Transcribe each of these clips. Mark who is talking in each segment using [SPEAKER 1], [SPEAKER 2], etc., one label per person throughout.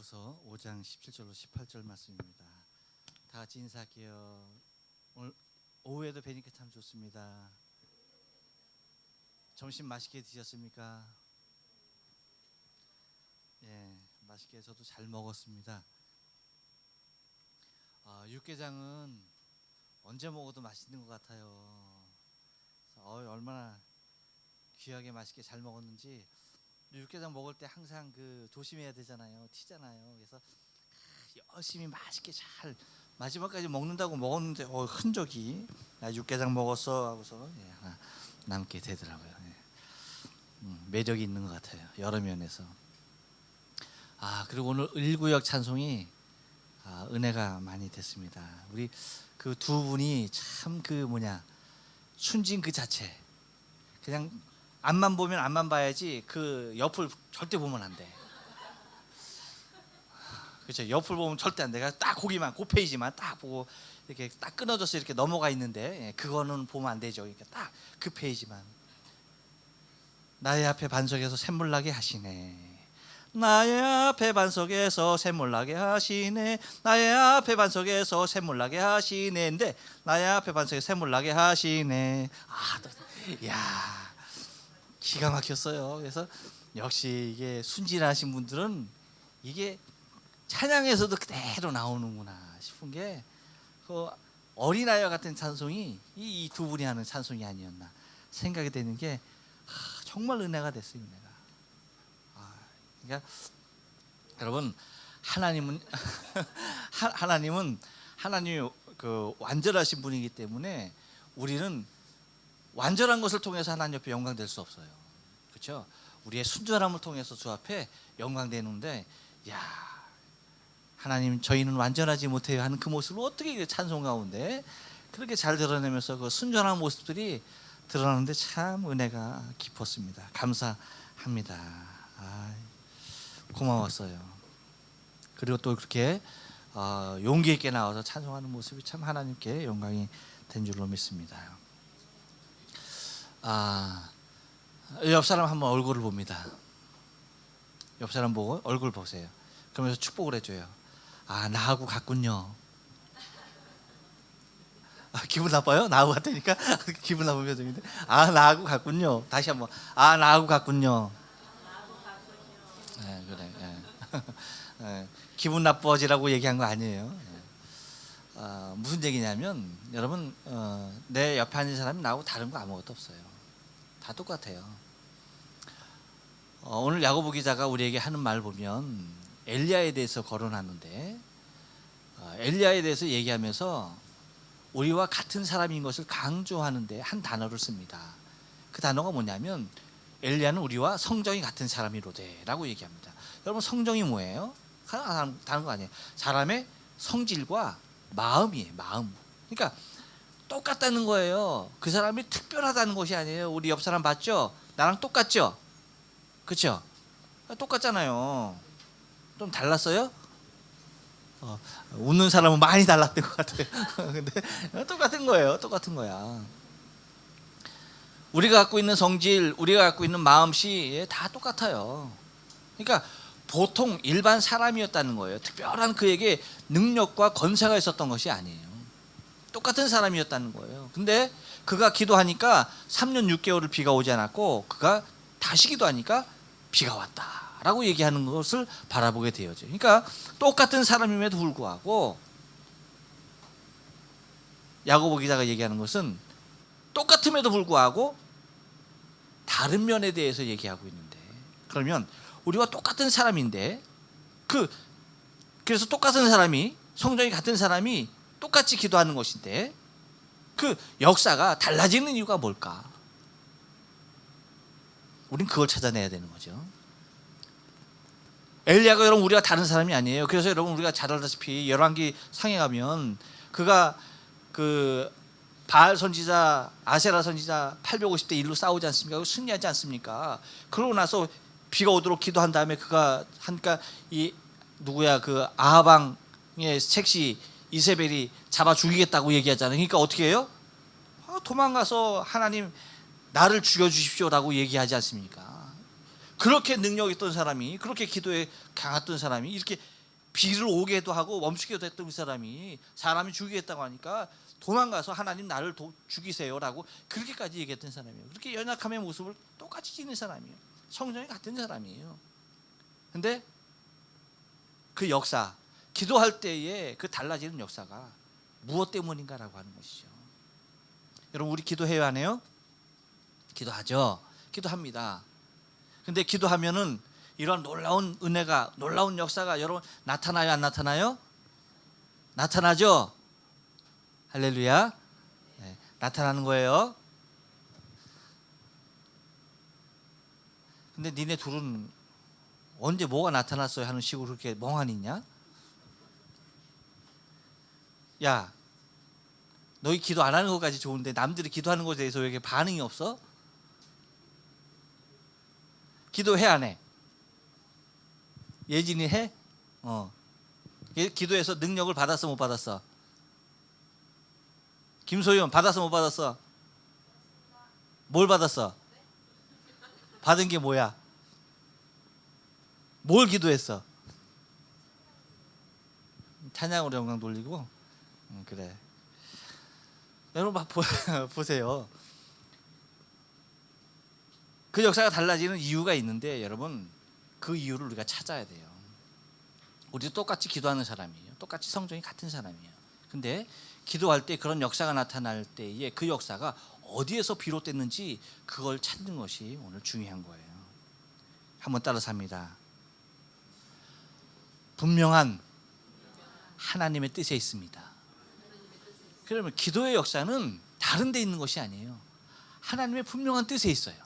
[SPEAKER 1] 야고보서 5장 17절로 18절 말씀입니다. 다 같이 인사할게요. 오늘 오후에도 뵈니까 참 좋습니다. 점심 맛있게 드셨습니까? 예, 맛있게 저도 잘 먹었습니다. 육개장은 언제 먹어도 맛있는 것 같아요. 얼마나 귀하게 맛있게 잘 먹었는지. 육개장 먹을 때 항상 조심해야 되잖아요. 튀잖아요. 그래서 열심히 맛있게 잘 마지막까지 먹는다고 먹었는데 흔적이 나 육개장 먹었어 하고서 하나 남게 되더라고요. 매력이 있는 것 같아요. 여러 면에서. 그리고 오늘 1구역 찬송이 은혜가 많이 됐습니다. 우리 그 두 분이 참 순진 그 자체. 그냥 앞만 보면 앞만 봐야지 그 옆을 절대 보면 안 돼. 그렇죠? 옆을 보면 절대 안 돼. 딱 거기만 그 페이지만 딱 보고 이렇게 딱 끊어져서 이렇게 넘어가 있는데 그거는 보면 안 되죠. 그러니까 딱 그 페이지만. 나의 앞에 반석에서 샘물 나게 하시네. 나의 앞에 반석에서 샘물 나게 하시네. 나의 앞에 반석에서 샘물 나게 하시네인데 나의 앞에 반석에서 샘물 나게 하시네. 야. 기가 막혔어요. 그래서 역시 이게 순진하신 분들은 이게 찬양에서도 그대로 나오는구나 싶은 게 그 어린아이와 같은 찬송이 이 두 분이 하는 찬송이 아니었나 생각이 되는 게 정말 은혜가 됐어요. 은혜가. 그러니까 여러분 하나님은 하나님이 그 완전하신 분이기 때문에 우리는 완전한 것을 통해서 하나님 옆에 영광 될 수 없어요. 그렇죠? 우리의 순전함을 통해서 주 앞에 영광 되는데, 하나님 저희는 완전하지 못해요 하는 그 모습을 어떻게 찬송 가운데 그렇게 잘 드러내면서 그 순전한 모습들이 드러나는데 참 은혜가 깊었습니다. 감사합니다. 고마웠어요. 그리고 또 그렇게 용기 있게 나와서 찬송하는 모습이 참 하나님께 영광이 된 줄로 믿습니다. 옆 사람 한번 얼굴을 봅니다. 옆 사람 보고 얼굴 보세요. 그러면서 축복을 해줘요. 나하고 같군요. 기분 나빠요? 나하고 같다니까 기분 나쁜 표정인데. 나하고 같군요. 다시 한번. 나하고 같군요. 네, 그래. 네, 기분 나빠지라고 얘기한 거 아니에요. 무슨 얘기냐면 여러분 내 옆에 앉은 사람이 나하고 다른 거 아무것도 없어요. 다 똑같아요. 오늘 야고보 기자가 우리에게 하는 말 보면 엘리야에 대해서 거론하는데 엘리야에 대해서 얘기하면서 우리와 같은 사람인 것을 강조하는데 한 단어를 씁니다. 그 단어가 뭐냐면 엘리야는 우리와 성정이 같은 사람이로되 라고 얘기합니다. 여러분 성정이 뭐예요? 다른 거 아니에요. 사람의 성질과 마음이에요. 마음. 그러니까 똑같다는 거예요. 그 사람이 특별하다는 것이 아니에요. 우리 옆 사람 봤죠? 나랑 똑같죠? 그렇죠? 똑같잖아요. 좀 달랐어요? 웃는 사람은 많이 달랐던 것 같아요. 근데 똑같은 거예요. 똑같은 거야. 우리가 갖고 있는 성질, 우리가 갖고 있는 마음씨 다 똑같아요. 그러니까 보통 일반 사람이었다는 거예요. 특별한 그에게 능력과 권세가 있었던 것이 아니에요. 똑같은 사람이었다는 거예요. 근데 그가 기도하니까 3년 6개월을 비가 오지 않았고 그가 다시 기도하니까 비가 왔다라고 얘기하는 것을 바라보게 되어져요. 그러니까 똑같은 사람임에도 불구하고 야고보 기자가 얘기하는 것은 똑같음에도 불구하고 다른 면에 대해서 얘기하고 있는데, 그러면 우리와 똑같은 사람인데 그래서 똑같은 사람이 성정이 같은 사람이 똑같이 기도하는 것인데 그 역사가 달라지는 이유가 뭘까? 우린 그걸 찾아내야 되는 거죠. 엘리야가 여러분 우리가 다른 사람이 아니에요. 그래서 여러분 우리가 잘 알다시피 열왕기 상에 가면 그가 바알 선지자, 아세라 선지자 850대 1로 싸우지 않습니까? 승리하지 않습니까? 그러고 나서 비가 오도록 기도한 다음에 그가 하니까 그 아하방의 색시 이세벨이 잡아 죽이겠다고 얘기하잖아요. 그러니까 어떻게 해요? 도망가서 하나님 나를 죽여주십시오라고 얘기하지 않습니까? 그렇게 능력 있던 사람이, 그렇게 기도에 강했던 사람이 이렇게 비를 오게도 하고 멈추게도 했던 그 사람이 사람이 죽이겠다고 하니까 도망가서 하나님 나를 죽이세요라고 그렇게까지 얘기했던 사람이에요. 그렇게 연약함의 모습을 똑같이 지닌 사람이에요. 성정이 같은 사람이에요. 근데 그 역사, 기도할 때에 그 달라지는 역사가 무엇 때문인가라고 하는 것이죠. 여러분, 우리 기도해야 하네요? 기도하죠. 기도합니다. 근데 기도하면은 이런 놀라운 은혜가, 놀라운 역사가 여러분 나타나요, 안 나타나요? 나타나죠. 할렐루야. 네, 나타나는 거예요. 근데 니네 둘은 언제 뭐가 나타났어요 하는 식으로 그렇게 멍하니 있냐? 야, 너희 기도 안 하는 것까지 좋은데 남들이 기도하는 것에 대해서 왜 이렇게 반응이 없어? 기도해 안 해? 예진이 해? 기도해서 능력을 받았어 못 받았어? 김소연 받았어 못 받았어? 뭘 받았어? 받은 게 뭐야? 뭘 기도했어? 찬양으로 영광 돌리고? 그래. 여러분 보세요. 그 역사가 달라지는 이유가 있는데 여러분, 그 이유를 우리가 찾아야 돼요. 우리도 똑같이 기도하는 사람이에요. 똑같이 성정이 같은 사람이에요. 근데 기도할 때 그런 역사가 나타날 때에 그 역사가 어디에서 비롯됐는지 그걸 찾는 것이 오늘 중요한 거예요. 한번 따라서 합니다. 분명한 하나님의 뜻에 있습니다. 그러면 기도의 역사는 다른 데 있는 것이 아니에요. 하나님의 분명한 뜻에 있어요.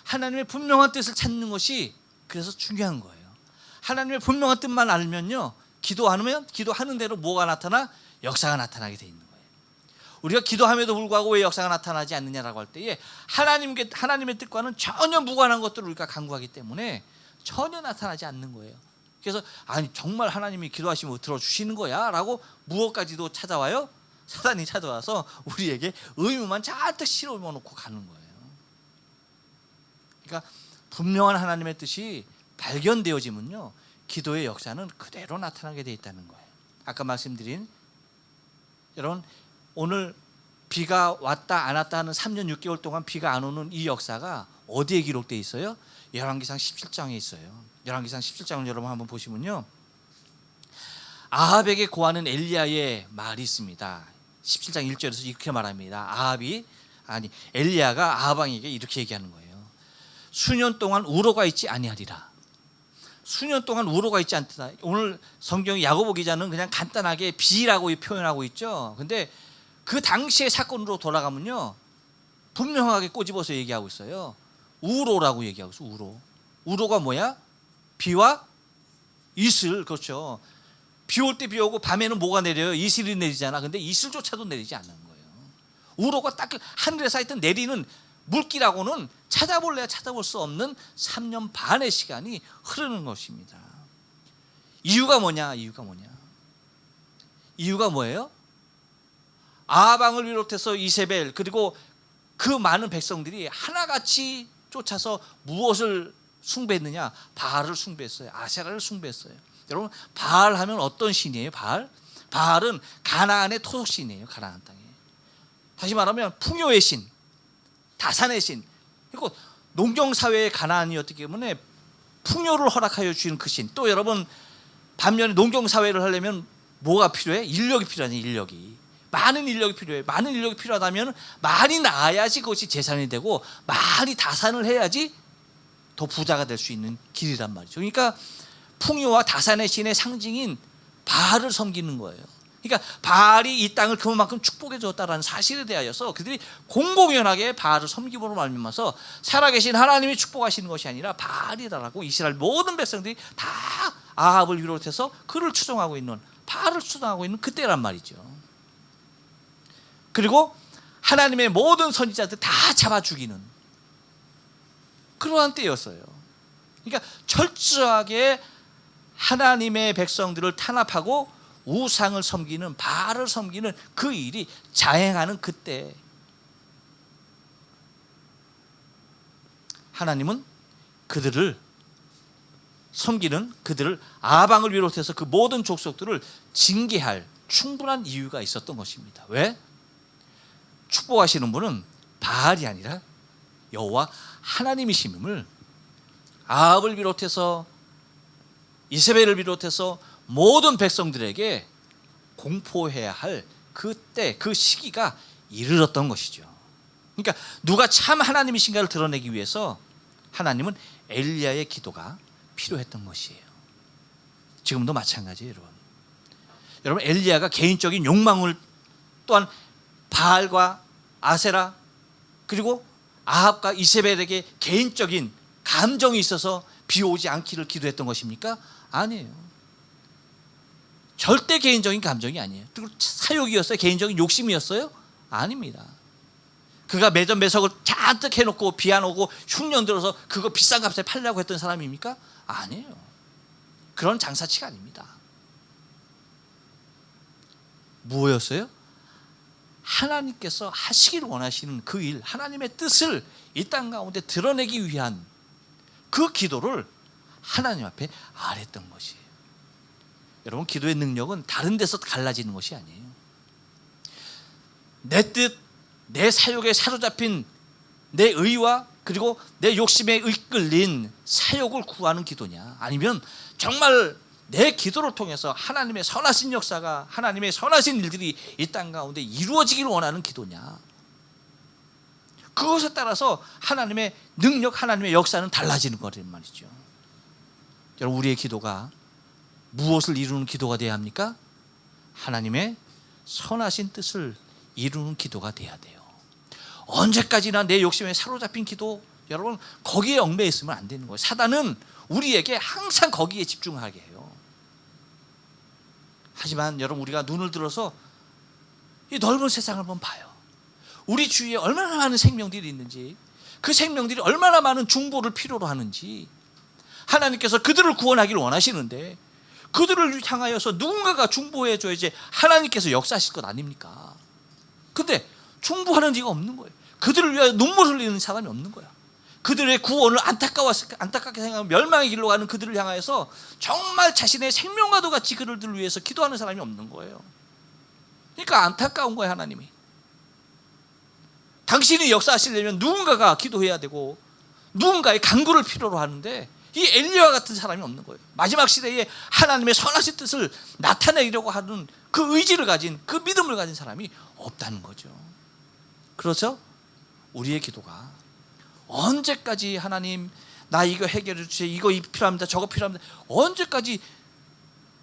[SPEAKER 1] 하나님의 분명한 뜻을 찾는 것이 그래서 중요한 거예요. 하나님의 분명한 뜻만 알면요, 기도하는 대로 뭐가 나타나? 역사가 나타나게 돼 있는 거예요. 우리가 기도함에도 불구하고 왜 역사가 나타나지 않느냐라고 할 때에 하나님의 뜻과는 전혀 무관한 것들을 우리가 간구하기 때문에 전혀 나타나지 않는 거예요. 그래서 아니 정말 하나님이 기도하시면 들어주시는 거야 라고 무엇까지도 찾아와요? 사단이 찾아와서 우리에게 의무만 잔뜩 실어놓고 가는 거예요. 그러니까 분명한 하나님의 뜻이 발견되어지면요, 기도의 역사는 그대로 나타나게 돼 있다는 거예요. 아까 말씀드린, 여러분 오늘 비가 왔다 안 왔다 하는 3년 6개월 동안 비가 안 오는 이 역사가 어디에 기록되어 있어요? 열왕기상 17장에 있어요. 열왕기상 17장을 여러분 한번 보시면요, 아합에게 고하는 엘리야의 말이 있습니다. 17장 1절에서 이렇게 말합니다. 엘리야가 아합 왕에게 이렇게 얘기하는 거예요. 수년 동안 우로가 있지 아니하리라. 수년 동안 우로가 있지 않다. 오늘 성경 야고보 기자는 그냥 간단하게 비라고 표현하고 있죠. 근데 그 당시의 사건으로 돌아가면요, 분명하게 꼬집어서 얘기하고 있어요. 우로라고 얘기하고 있어요. 우로가 뭐야? 비와 이슬. 그렇죠. 비 올 때 비 오고 밤에는 뭐가 내려요? 이슬이 내리잖아. 근데 이슬조차도 내리지 않는 거예요. 우로가 딱 하늘에서 하여튼 내리는 물기라고는 찾아볼 수 없는 3년 반의 시간이 흐르는 것입니다. 이유가 뭐예요? 아합 왕을 비롯해서 이세벨 그리고 그 많은 백성들이 하나같이 쫓아서 무엇을 숭배했느냐? 바알을 숭배했어요. 아세라를 숭배했어요. 여러분, 바알 하면 어떤 신이에요? 바알은 가나안의 토속신이에요. 가나안 땅에. 다시 말하면 풍요의 신, 다산의 신. 그리고 농경사회의 가나안이었기 때문에 풍요를 허락하여 주시는 그 신. 또 여러분, 반면에 농경사회를 하려면 뭐가 필요해? 인력이 필요하네. 많은 인력이 필요해요. 많은 인력이 필요하다면 많이 낳아야지 그것이 재산이 되고 많이 다산을 해야지 더 부자가 될 수 있는 길이란 말이죠. 그러니까 풍요와 다산의 신의 상징인 바알을 섬기는 거예요. 그러니까 바알이 이 땅을 그만큼 축복해 줬다라는 사실에 대하여서 그들이 공공연하게 바알을 섬김으로 말미암아서 살아계신 하나님이 축복하시는 것이 아니라 바알이다라고 이스라엘 모든 백성들이 다 아합을 비롯해서 그를 추종하고 있는, 바알을 추종하고 있는 그때란 말이죠. 그리고 하나님의 모든 선지자들 다 잡아 죽이는 그러한 때였어요. 그러니까 철저하게 하나님의 백성들을 탄압하고 우상을 섬기는, 바알을 섬기는 그 일이 자행하는 그때, 하나님은
[SPEAKER 2] 그들을 섬기는 그들을 아방을 비롯해서 그 모든 족속들을 징계할 충분한 이유가 있었던 것입니다. 왜? 축복하시는 분은 바알이 아니라 여호와 하나님이심을 아합을 비롯해서 이세벨을 비롯해서 모든 백성들에게 공포해야 할 그때 그 시기가 이르렀던 것이죠. 그러니까 누가 참 하나님이신가를 드러내기 위해서 하나님은 엘리야의 기도가 필요했던 것이에요. 지금도 마찬가지예요, 여러분. 여러분, 엘리야가 개인적인 욕망을, 또한 바알과 아세라 그리고 아합과 이세벨에게 개인적인 감정이 있어서 비 오지 않기를 기도했던 것입니까? 아니에요. 절대 개인적인 감정이 아니에요. 그리고 사욕이었어요? 개인적인 욕심이었어요? 아닙니다. 그가 매점매석을 잔뜩 해놓고 비 안 오고 흉년 들어서 그거 비싼 값에 팔려고 했던 사람입니까? 아니에요. 그런 장사치가 아닙니다. 뭐였어요? 하나님께서 하시기를 원하시는 그 일, 하나님의 뜻을 이 땅 가운데 드러내기 위한 그 기도를 하나님 앞에 아뢰던 것이에요. 여러분, 기도의 능력은 다른 데서 갈라지는 것이 아니에요. 내 뜻, 내 사욕에 사로잡힌 내 의와 그리고 내 욕심에 이끌린 사욕을 구하는 기도냐, 아니면 정말 내 기도를 통해서 하나님의 선하신 역사가, 하나님의 선하신 일들이 이 땅 가운데 이루어지기를 원하는 기도냐, 그것에 따라서 하나님의 능력, 하나님의 역사는 달라지는 거란 말이죠. 여러분, 우리의 기도가 무엇을 이루는 기도가 돼야 합니까? 하나님의 선하신 뜻을 이루는 기도가 돼야 돼요. 언제까지나 내 욕심에 사로잡힌 기도, 여러분, 거기에 얽매여 있으면 안 되는 거예요. 사단은 우리에게 항상 거기에 집중하게 해요. 하지만 여러분, 우리가 눈을 들어서 이 넓은 세상을 한번 봐요. 우리 주위에 얼마나 많은 생명들이 있는지, 그 생명들이 얼마나 많은 중보를 필요로 하는지, 하나님께서 그들을 구원하기를 원하시는데 그들을 향하여서 누군가가 중보해 줘야지 하나님께서 역사하실 것 아닙니까? 근데 중보하는 이가 없는 거예요. 그들을 위하여 눈물 흘리는 사람이 없는 거야. 그들의 구원을 안타깝게 생각하면 멸망의 길로 가는 그들을 향하여서 정말 자신의 생명과도 같이 그들을 위해서 기도하는 사람이 없는 거예요. 그러니까 안타까운 거예요. 하나님이 당신이 역사하시려면 누군가가 기도해야 되고 누군가의 간구를 필요로 하는데 이 엘리야와 같은 사람이 없는 거예요. 마지막 시대에 하나님의 선하신 뜻을 나타내려고 하는 그 의지를 가진, 그 믿음을 가진 사람이 없다는 거죠. 그렇죠? 우리의 기도가 언제까지 하나님 나 이거 해결해 주세요, 이거 필요합니다, 저거 필요합니다, 언제까지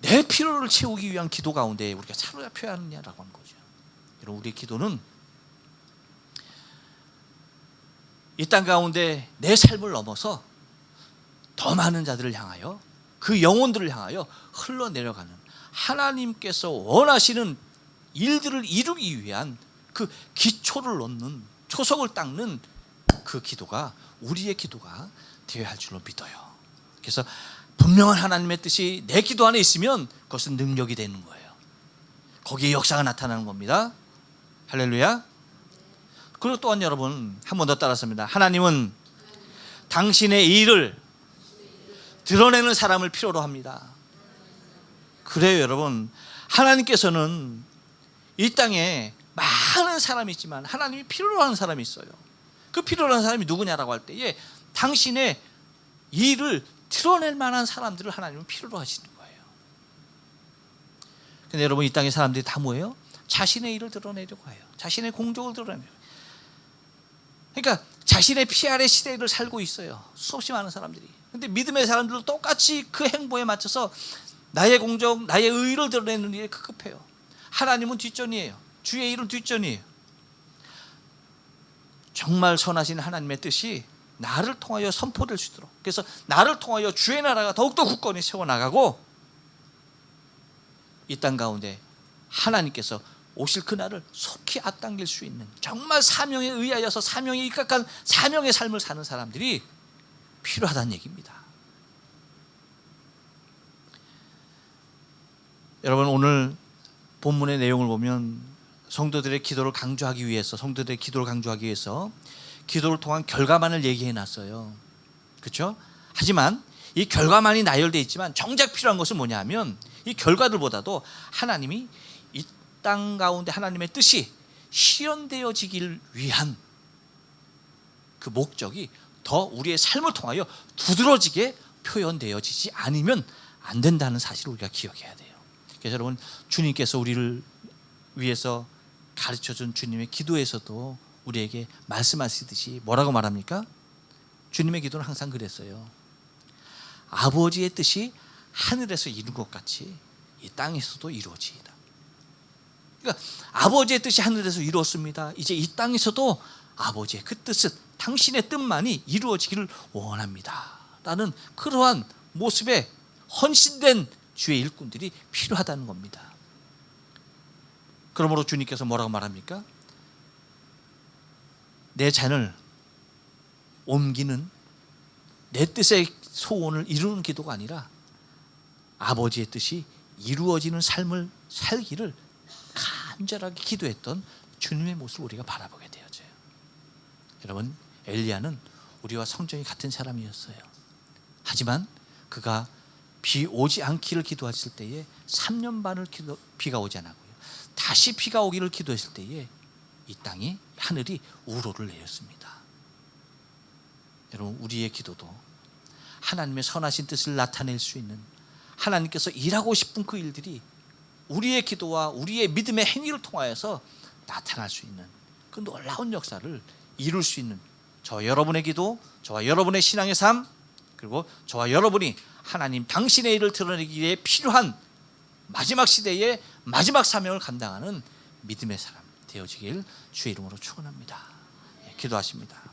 [SPEAKER 2] 내 필요를 채우기 위한 기도 가운데 우리가 사로잡혀야 하느냐라고 하는 거죠. 여러분, 우리의 기도는 이 땅 가운데 내 삶을 넘어서 더 많은 자들을 향하여, 그 영혼들을 향하여 흘러내려가는 하나님께서 원하시는 일들을 이루기 위한 그 기초를 놓는, 초석을 닦는 그 기도가 우리의 기도가 되어야 할 줄로 믿어요. 그래서 분명한 하나님의 뜻이 내 기도 안에 있으면 그것은 능력이 되는 거예요. 거기에 역사가 나타나는 겁니다. 할렐루야. 그리고 또한 여러분, 한 번 더 따라서입니다. 하나님은 당신의 일을 드러내는 사람을 필요로 합니다. 그래요, 여러분. 하나님께서는 이 땅에 많은 사람이 있지만 하나님이 필요로 하는 사람이 있어요. 그 필요로 하는 사람이 누구냐라고 할 때에 당신의 일을 드러낼 만한 사람들을 하나님은 필요로 하시는 거예요. 근데 여러분, 이 땅의 사람들이 다 뭐예요? 자신의 일을 드러내려고 해요. 자신의 공적을 드러내려고 해요. 그러니까 자신의 PR의 시대를 살고 있어요. 수없이 많은 사람들이. 근데 믿음의 사람들도 똑같이 그 행보에 맞춰서 나의 공적, 나의 의를 드러내는 일에 급급해요. 하나님은 뒷전이에요. 주의 일은 뒷전이에요. 정말 선하신 하나님의 뜻이 나를 통하여 선포될 수 있도록, 그래서 나를 통하여 주의 나라가 더욱더 굳건히 세워나가고 이 땅 가운데 하나님께서 오실 그날을 속히 앞당길 수 있는, 정말 사명에 의하여서 사명에 입각한 사명의 삶을 사는 사람들이 필요하다는 얘기입니다. 여러분, 오늘 본문의 내용을 보면 성도들의 기도를 강조하기 위해서, 성도들의 기도를 강조하기 위해서 기도를 통한 결과만을 얘기해 놨어요. 그렇죠? 하지만 이 결과만이 나열되어 있지만 정작 필요한 것은 뭐냐면 이 결과들보다도 하나님이 이 땅 가운데 하나님의 뜻이 실현되어지길 위한 그 목적이 더 우리의 삶을 통하여 두드러지게 표현되어지지 않으면 안 된다는 사실을 우리가 기억해야 돼요. 그래서 여러분, 주님께서 우리를 위해서 가르쳐준 주님의 기도에서도 우리에게 말씀하시듯이 뭐라고 말합니까? 주님의 기도는 항상 그랬어요. 아버지의 뜻이 하늘에서 이룬 것 같이 이 땅에서도 이루어지이다. 그러니까 아버지의 뜻이 하늘에서 이루었습니다. 이제 이 땅에서도 아버지의 그 뜻은, 당신의 뜻만이 이루어지기를 원합니다 라는 그러한 모습에 헌신된 주의 일꾼들이 필요하다는 겁니다. 그러므로 주님께서 뭐라고 말합니까? 내 잔을 옮기는, 내 뜻의 소원을 이루는 기도가 아니라 아버지의 뜻이 이루어지는 삶을 살기를 간절하게 기도했던 주님의 모습을 우리가 바라보게 되어져요. 여러분, 엘리야는 우리와 성정이 같은 사람이었어요. 하지만 그가 비 오지 않기를 기도했을 때에 3년 반을 비가 오지 않았고요, 다시 비가 오기를 기도했을 때에 이 땅이, 하늘이 우로를 내렸습니다. 여러분, 우리의 기도도 하나님의 선하신 뜻을 나타낼 수 있는, 하나님께서 일하고 싶은 그 일들이 우리의 기도와 우리의 믿음의 행위를 통하여서 나타날 수 있는 그 놀라운 역사를 이룰 수 있는 저와 여러분의 기도, 저와 여러분의 신앙의 삶, 그리고 저와 여러분이 하나님 당신의 일을 드러내기 위해 필요한 마지막 시대의 마지막 사명을 감당하는 믿음의 사람 되어지길 주의 이름으로 축원합니다. 기도하십니다.